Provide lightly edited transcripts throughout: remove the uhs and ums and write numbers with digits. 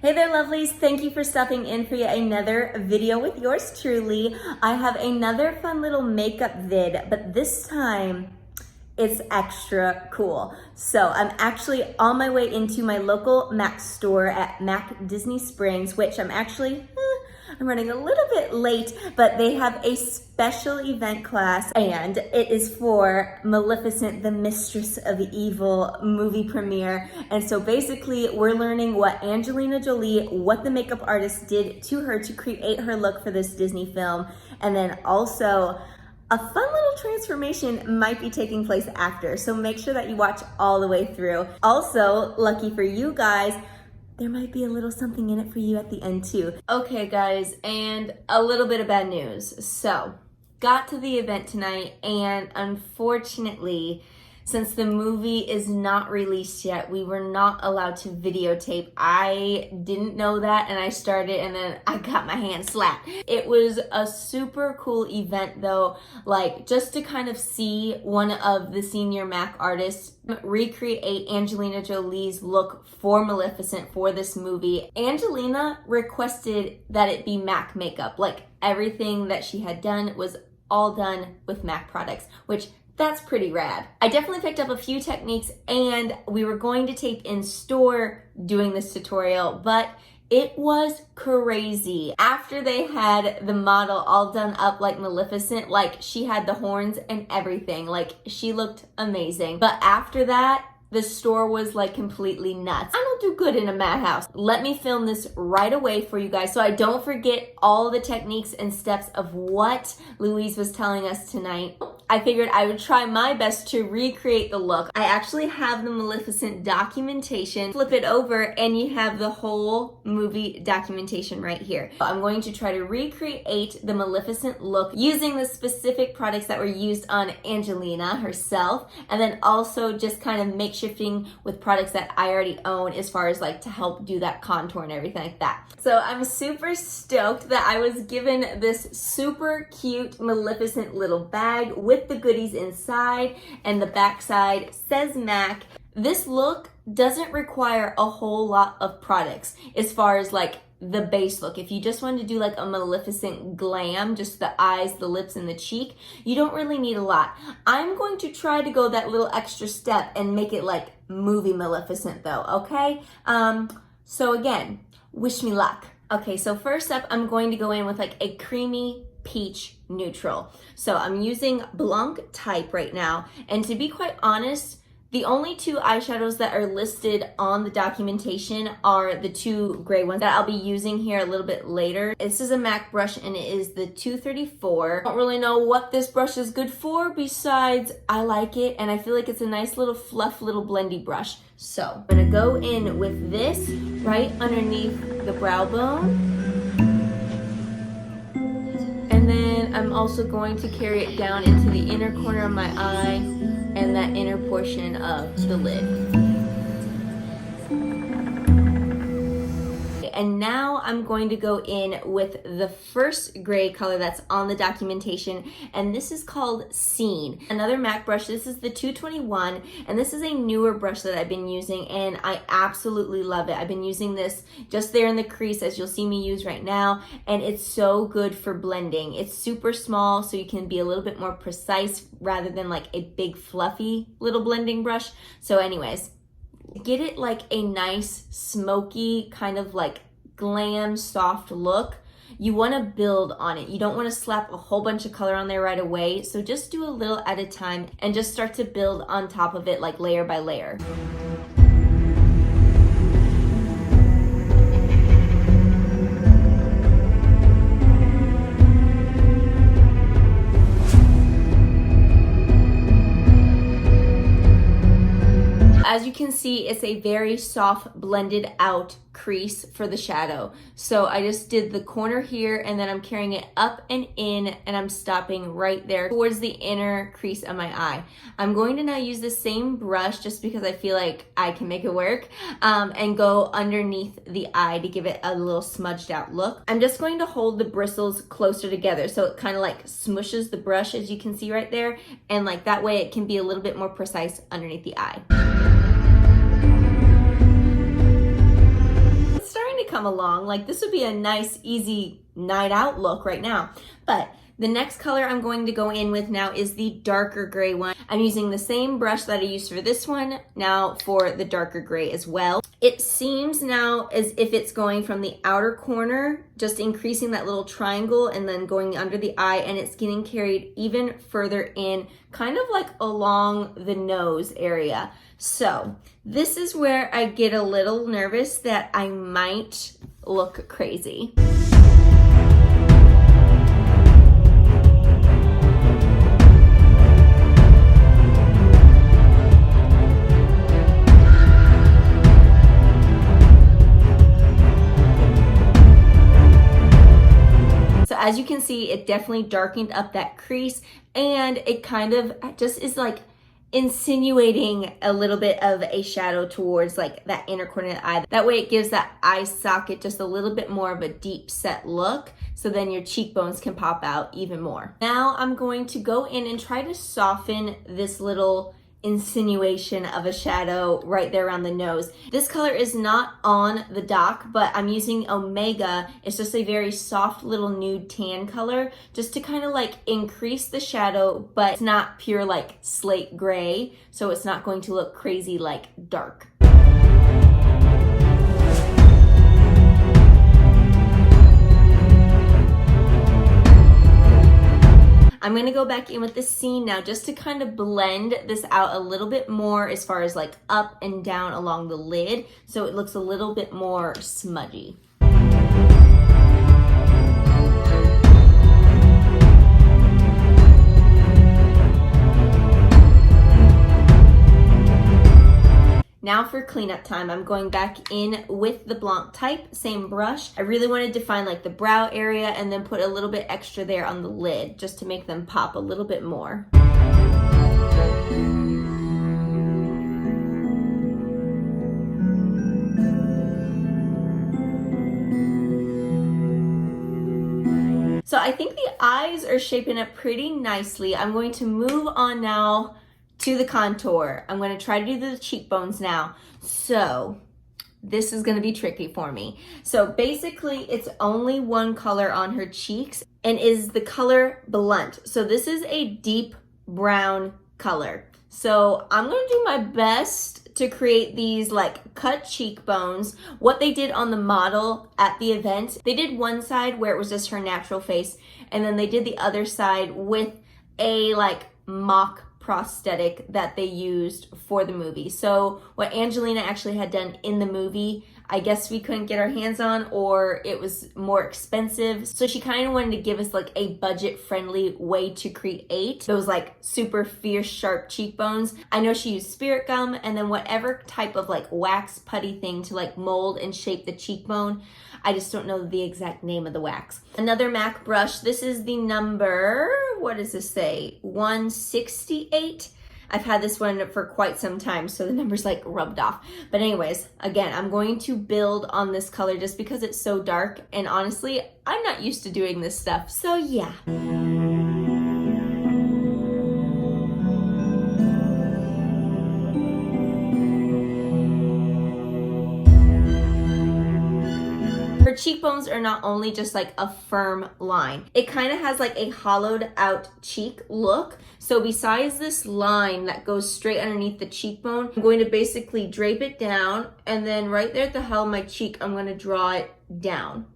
Hey there, lovelies. Thank you for stopping in for yet another video with yours truly. I have another fun little makeup vid, but this time it's extra cool. So I'm actually on my way into my local MAC store at MAC Disney Springs, which I'm running a little bit late, but they have a special event class and it is for Maleficent, the Mistress of Evil movie premiere. And so basically we're learning what Angelina Jolie, what the makeup artist did to her to create her look for this Disney film. And then also a fun little transformation might be taking place after. So make sure that you watch all the way through. Also, lucky for you guys, there might be a little something in it for you at the end too. Okay guys, and a little bit of bad news. So, got to the event tonight and unfortunately, since the movie is not released yet, we were not allowed to videotape. I didn't know that and I started and then I got my hand slapped. It was a super cool event though, like just to kind of see one of the senior MAC artists recreate Angelina Jolie's look for Maleficent for this movie. Angelina requested that it be MAC makeup, like everything that she had done was all done with MAC products, which that's pretty rad. I definitely picked up a few techniques and we were going to tape in store doing this tutorial, but it was crazy. After they had the model all done up like Maleficent, like she had the horns and everything, like she looked amazing. But after that, the store was like completely nuts. I don't do good in a madhouse. Let me film this right away for you guys so I don't forget all the techniques and steps of what Louise was telling us tonight. I figured I would try my best to recreate the look. I actually have the Maleficent documentation. Flip it over and you have the whole movie documentation right here. I'm going to try to recreate the Maleficent look using the specific products that were used on Angelina herself, and then also just kind of makeshifting with products that I already own as far as like to help do that contour and everything like that. So I'm super stoked that I was given this super cute Maleficent little bag with the goodies inside, and the back side says MAC. This look doesn't require a whole lot of products as far as like the base look. If you just wanted to do like a Maleficent glam, just the eyes, the lips, and the cheek, you don't really need a lot. I'm going to try to go that little extra step and make it like movie Maleficent though, okay? So again, wish me luck. Okay, so first up, I'm going to go in with like a creamy peach neutral. So I'm using Blanc Type right now, and to be quite honest, the only two eyeshadows that are listed on the documentation are the two gray ones that I'll be using here a little bit later. This is a MAC brush and it is the 234. I don't really know what this brush is good for besides I like it and I feel like it's a nice little fluff little blendy brush. So I'm gonna go in with this right underneath the brow bone. And then I'm also going to carry it down into the inner corner of my eye and that inner portion of the lid. And now I'm going to go in with the first gray color that's on the documentation, and this is called Scene. Another MAC brush, this is the 221, and this is a newer brush that I've been using, and I absolutely love it. I've been using this just there in the crease, as you'll see me use right now, and it's so good for blending. It's super small, so you can be a little bit more precise rather than like a big fluffy little blending brush. So anyways, get it like a nice smoky kind of like glam soft look. You want to build on it. You don't want to slap a whole bunch of color on there right away. So just do a little at a time and just start to build on top of it like layer by layer. As you can see, it's a very soft blended out crease for the shadow. So I just did the corner here and then I'm carrying it up and in and I'm stopping right there towards the inner crease of my eye. I'm going to now use the same brush just because I feel like I can make it work and go underneath the eye to give it a little smudged out look. I'm just going to hold the bristles closer together so it kind of like smushes the brush, as you can see right there, and like that way it can be a little bit more precise underneath the eye. come along. Like this would be a nice, easy night out look right now. But the next color I'm going to go in with now is the darker gray one. I'm using the same brush that I used for this one now for the darker gray as well. It seems now as if it's going from the outer corner, just increasing that little triangle and then going under the eye, and it's getting carried even further in, kind of like along the nose area. So this is where I get a little nervous that I might look crazy. As you can see, it definitely darkened up that crease, and it kind of just is like insinuating a little bit of a shadow towards like that inner corner of the eye. That way it gives that eye socket just a little bit more of a deep set look, so then your cheekbones can pop out even more. Now I'm going to go in and try to soften this little insinuation of a shadow right there around the nose. This color is not on the dock, but I'm using Omega. It's just a very soft little nude tan color, just to kind of like increase the shadow, but it's not pure like slate gray, so it's not going to look crazy like dark. I'm gonna go back in with the scene now just to kind of blend this out a little bit more as far as like up and down along the lid, so it looks a little bit more smudgy. Now for cleanup time, I'm going back in with the Blanc type, same brush. I really want to define like the brow area and then put a little bit extra there on the lid just to make them pop a little bit more. So I think the eyes are shaping up pretty nicely. I'm going to move on now to the contour. I'm going to try to do the cheekbones now. So this is going to be tricky for me. So basically it's only one color on her cheeks and is the color Blunt. So this is a deep brown color. So I'm going to do my best to create these like cut cheekbones. What they did on the model at the event, they did one side where it was just her natural face, and then they did the other side with a like mock prosthetic that they used for the movie. So what Angelina actually had done in the movie, I guess we couldn't get our hands on, or it was more expensive. So she kind of wanted to give us like a budget-friendly way to create those like super fierce, sharp cheekbones. I know she used spirit gum and then whatever type of like wax putty thing to like mold and shape the cheekbone. I just don't know the exact name of the wax. Another MAC brush. This is the number, what does this say? 168. I've had this one for quite some time, so the number's like rubbed off. But anyways, again, I'm going to build on this color just because it's so dark, and honestly, I'm not used to doing this stuff. So yeah. Her cheekbones are not only just like a firm line, it kind of has like a hollowed out cheek look. So besides this line that goes straight underneath the cheekbone, I'm going to basically drape it down, and then right there at the heel of my cheek, I'm going to draw it down.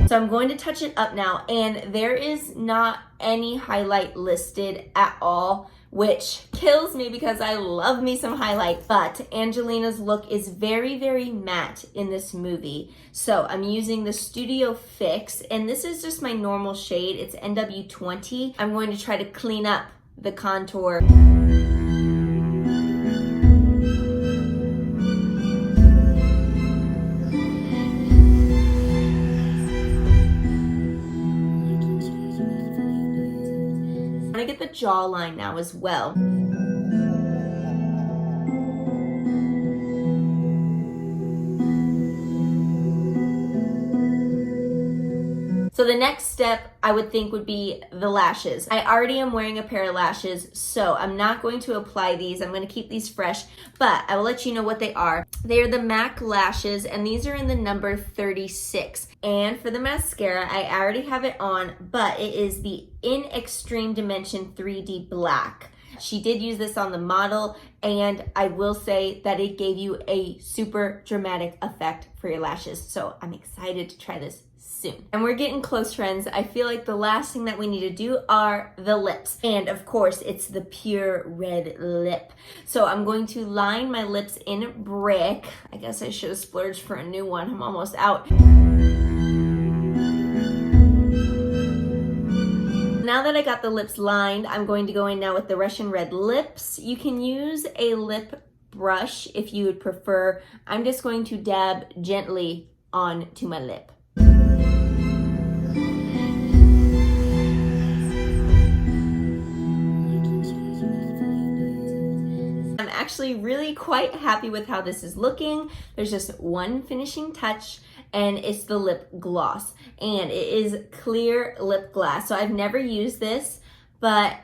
So I'm going to touch it up now, and there is not any highlight listed at all, which kills me because I love me some highlight. But Angelina's look is very, very matte in this movie. So I'm using the Studio Fix, and this is just my normal shade. It's NW20. I'm going to try to clean up the contour. I'm gonna get the jawline now as well. So the next step, I would think would be the lashes. I already am wearing a pair of lashes, so I'm not going to apply these. I'm going to keep these fresh, but I will let you know what they are. They are the MAC lashes, and these are in the number 36. And for the mascara, I already have it on, but it is the In Extreme Dimension 3D Black. She did use this on the model, and I will say that it gave you a super dramatic effect for your lashes. So I'm excited to try this soon. And we're getting close, friends. I feel like the last thing that we need to do are the lips. And of course, it's the pure red lip. So I'm going to line my lips in Brick. I guess I should have splurged for a new one. I'm almost out. Now that I got the lips lined, I'm going to go in now with the Russian Red lips. You can use a lip brush if you would prefer. I'm just going to dab gently onto my lip. I'm actually really quite happy with how this is looking. There's just one finishing touch, and it's the lip gloss, and it is clear lip gloss. So I've never used this, but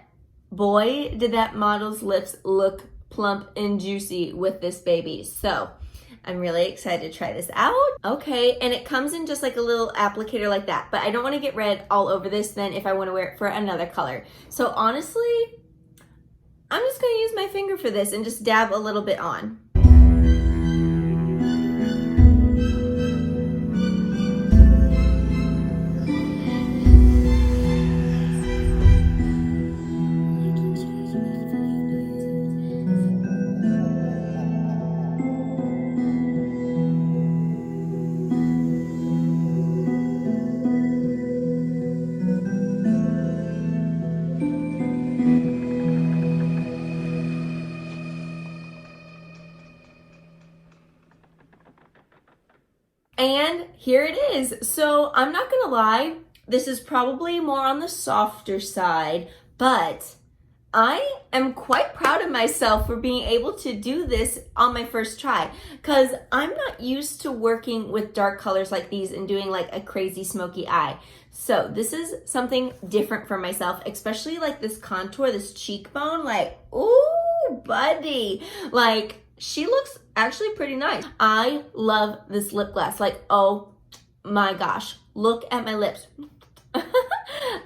boy, did that model's lips look plump and juicy with this baby. So I'm really excited to try this out. Okay, and it comes in just like a little applicator like that, but I don't want to get red all over this then if I want to wear it for another color. So honestly, I'm just going to use my finger for this and just dab a little bit on. And here it is. So I'm not gonna lie, this is probably more on the softer side, but I am quite proud of myself for being able to do this on my first try, because I'm not used to working with dark colors like these and doing like a crazy smoky eye. So this is something different for myself, especially like this contour, this cheekbone, like, ooh, buddy. Like, she looks actually pretty nice. I love this lip gloss. Like, oh my gosh, look at my lips.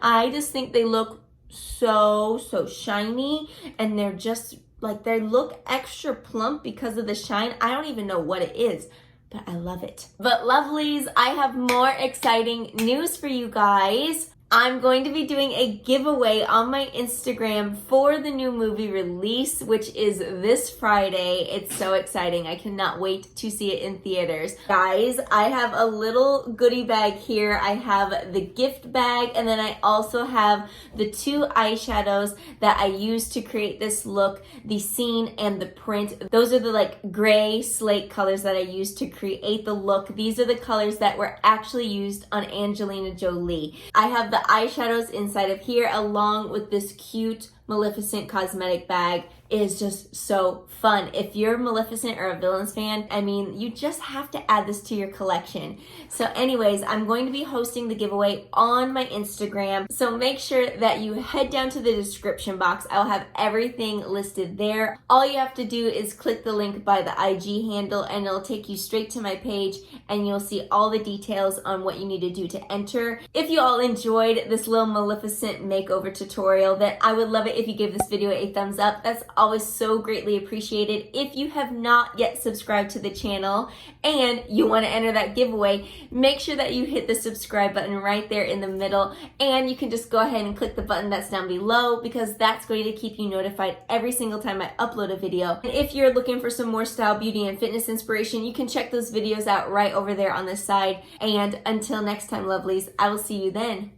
I just think they look so shiny, and they're just like, they look extra plump because of the shine. I don't even know what it is, but I love it. But lovelies, I have more exciting news for you guys. I'm going to be doing a giveaway on my Instagram for the new movie release, which is this Friday. It's so exciting. I cannot wait to see it in theaters. Guys, I have a little goodie bag here. I have the gift bag, and then I also have the 2 eyeshadows that I used to create this look, the scene and the print. Those are the like gray slate colors that I used to create the look. These are the colors that were actually used on Angelina Jolie. I have the eyeshadows inside of here along with this cute Maleficent cosmetic bag. It is just so fun. If you're a Maleficent or a Villains fan, I mean, you just have to add this to your collection. So anyways, I'm going to be hosting the giveaway on my Instagram. So make sure that you head down to the description box. I'll have everything listed there. All you have to do is click the link by the IG handle, and it'll take you straight to my page, and you'll see all the details on what you need to do to enter. If you all enjoyed this little Maleficent makeover tutorial, then I would love it if you give this video a thumbs up. That's always so greatly appreciated. If you have not yet subscribed to the channel and you want to enter that giveaway, make sure that you hit the subscribe button right there in the middle, and you can just go ahead and click the button that's down below, because that's going to keep you notified every single time I upload a video. And if you're looking for some more style, beauty, and fitness inspiration, you can check those videos out right over there on the side. And until next time, lovelies, I will see you then.